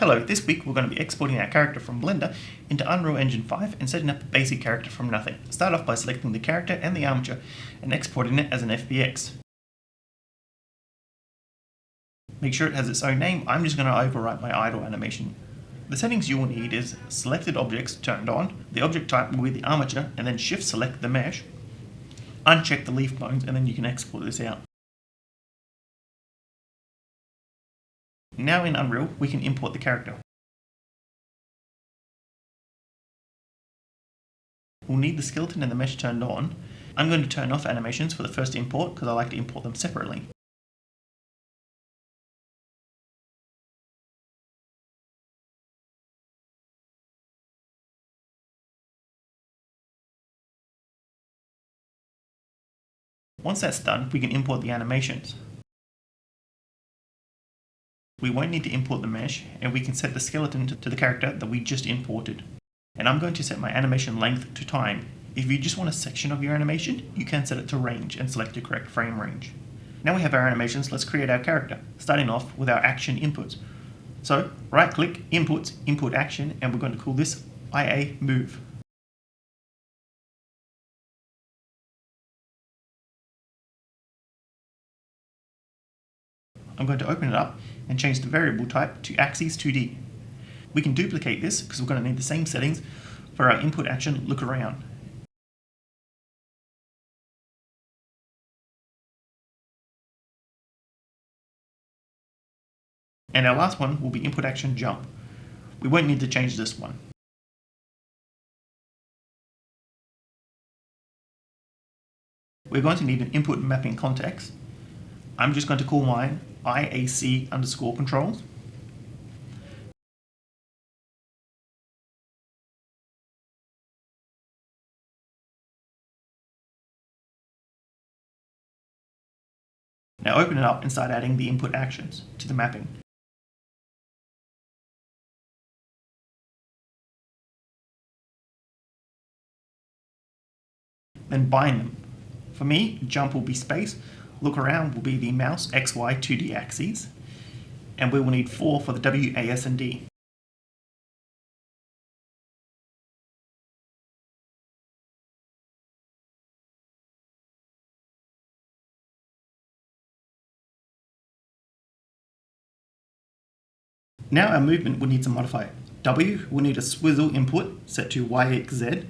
Hello, this week we're going to be exporting our character from Blender into Unreal Engine 5 and setting up a basic character from nothing. Start off by selecting the character and the armature and exporting it as an FBX. Make sure it has its own name. I'm just going to overwrite my idle animation. The settings you will need is selected objects turned on, the object type will be the armature, and then shift select the mesh, uncheck the leaf bones, and then you can export this out. Now in Unreal, we can import the character. We'll need the skeleton and the mesh turned on. I'm going to turn off animations for the first import because I like to import them separately. Once that's done, we can import the animations. We won't need to import the mesh, and we can set the skeleton to the character that we just imported. And I'm going to set my animation length to time. If you just want a section of your animation, you can set it to range and select your correct frame range. Now we have our animations, let's create our character, starting off with our action inputs. So right click, inputs, input action, and we're going to call this IA move. I'm going to open it up and change the variable type to axis 2D. We can duplicate this because we're going to need the same settings for our input action look around. And our last one will be input action jump. We won't need to change this one. We're going to need an input mapping context. I'm just going to call mine IAC_controls. Now open it up and start adding the input actions to the mapping. Then bind them. For me, jump will be space, look around will be the mouse XY 2D axes, and we will need 4 for the W, A, S, and D. Now our movement will need to modify it. W will need a swizzle input set to YXZ,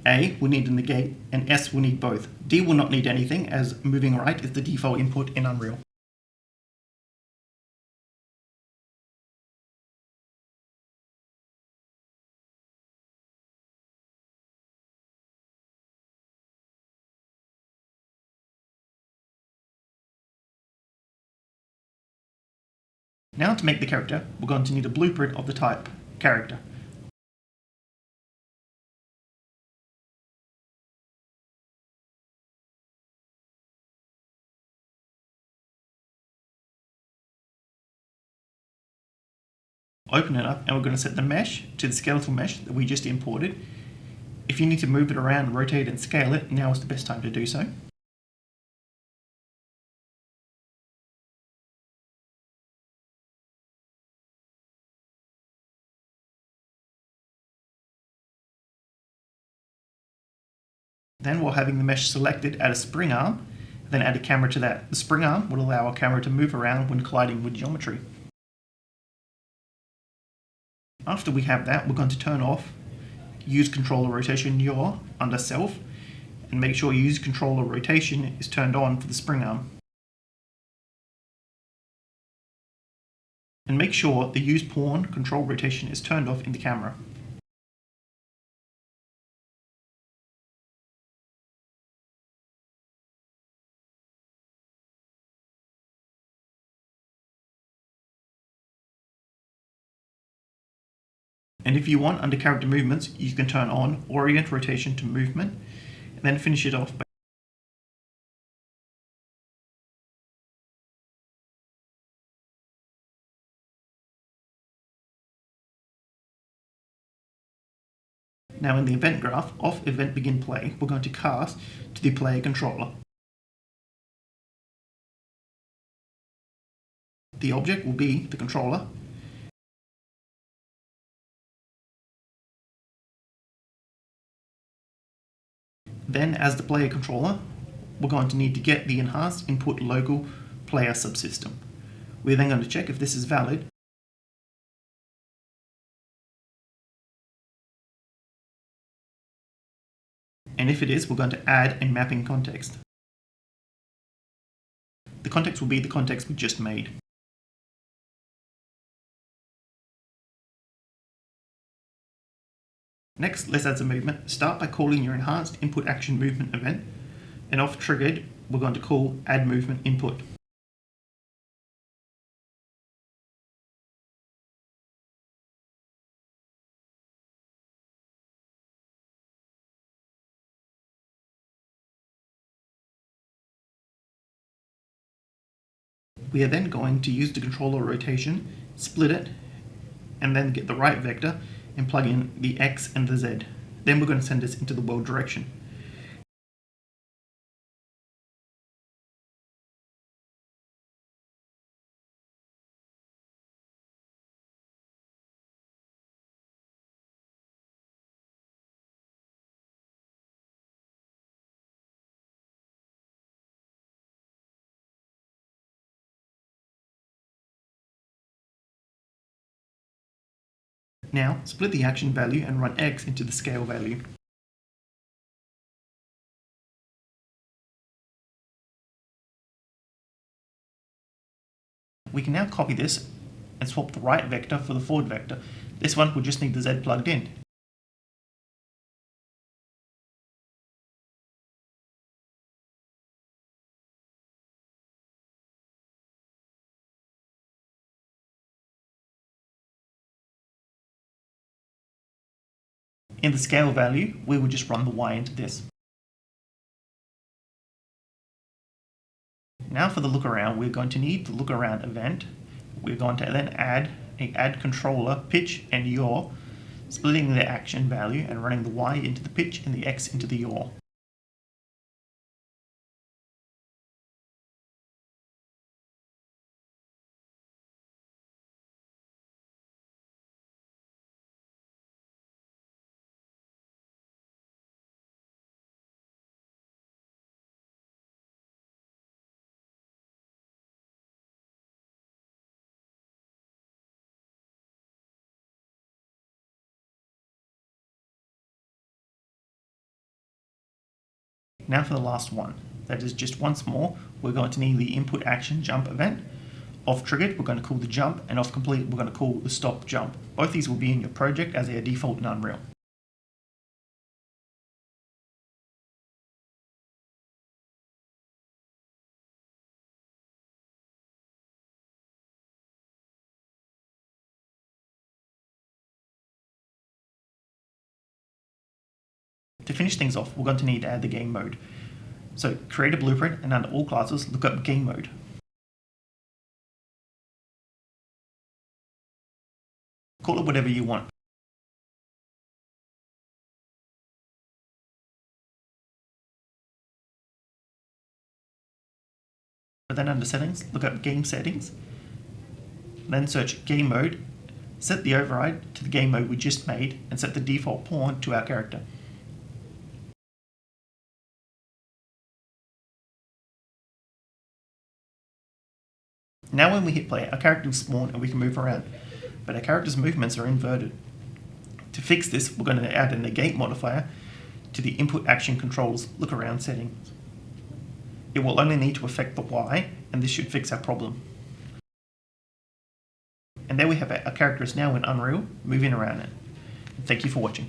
A will need a negate, and S will need both. D will not need anything as moving right is the default input in Unreal. Now to make the character, we're going to need a blueprint of the type, character. Open it up and we're going to set the mesh to the skeletal mesh that we just imported. If you need to move it around, rotate and scale it, now is the best time to do so. Then while having the mesh selected, add a spring arm, then add a camera to that. The spring arm will allow our camera to move around when colliding with geometry. After we have that, we're going to turn off use controller rotation yaw under self and make sure use controller rotation is turned on for the spring arm. And make sure the use pawn control rotation is turned off in the camera. And if you want, under character movements, you can turn on orient rotation to movement, and then finish it off by now in the event graph, off event begin play, we're going to cast to the player controller. The object will be the controller, Then, as the player controller, we're going to need to get the enhanced input local player subsystem. We're then going to check if this is valid. And if it is, we're going to add a mapping context. The context will be the context we just made. Next, let's add some movement. Start by calling your enhanced input action movement event, and off triggered, we're going to call add movement input. We are then going to use the controller rotation, split it, and then get the right vector and plug in the X and the Z. Then we're going to send this into the world direction. Now, split the action value and run X into the scale value. We can now copy this and swap the right vector for the forward vector. This one will just need the Z plugged in. In the scale value, we will just run the Y into this. Now for the look around, we're going to need the look around event. We're going to then add a add controller pitch and yaw, splitting the action value and running the Y into the pitch and the X into the yaw. Now for the last one. That is just once more, we're going to need the input action jump event. Off triggered, we're going to call the jump, and off complete, we're going to call the stop jump. Both these will be in your project as they are default in Unreal. To finish things off, we're going to need to add the game mode. So create a blueprint, and under all classes, look up game mode. Call it whatever you want. But then under settings, look up game settings, then search game mode, set the override to the game mode we just made, and set the default pawn to our character. Now when we hit play, our character will spawn and we can move around, but our character's movements are inverted. To fix this, we're going to add a negate modifier to the input action controls look around settings. It will only need to affect the Y, and this should fix our problem. And there we have it. Our character is now in Unreal, moving around it. Thank you for watching.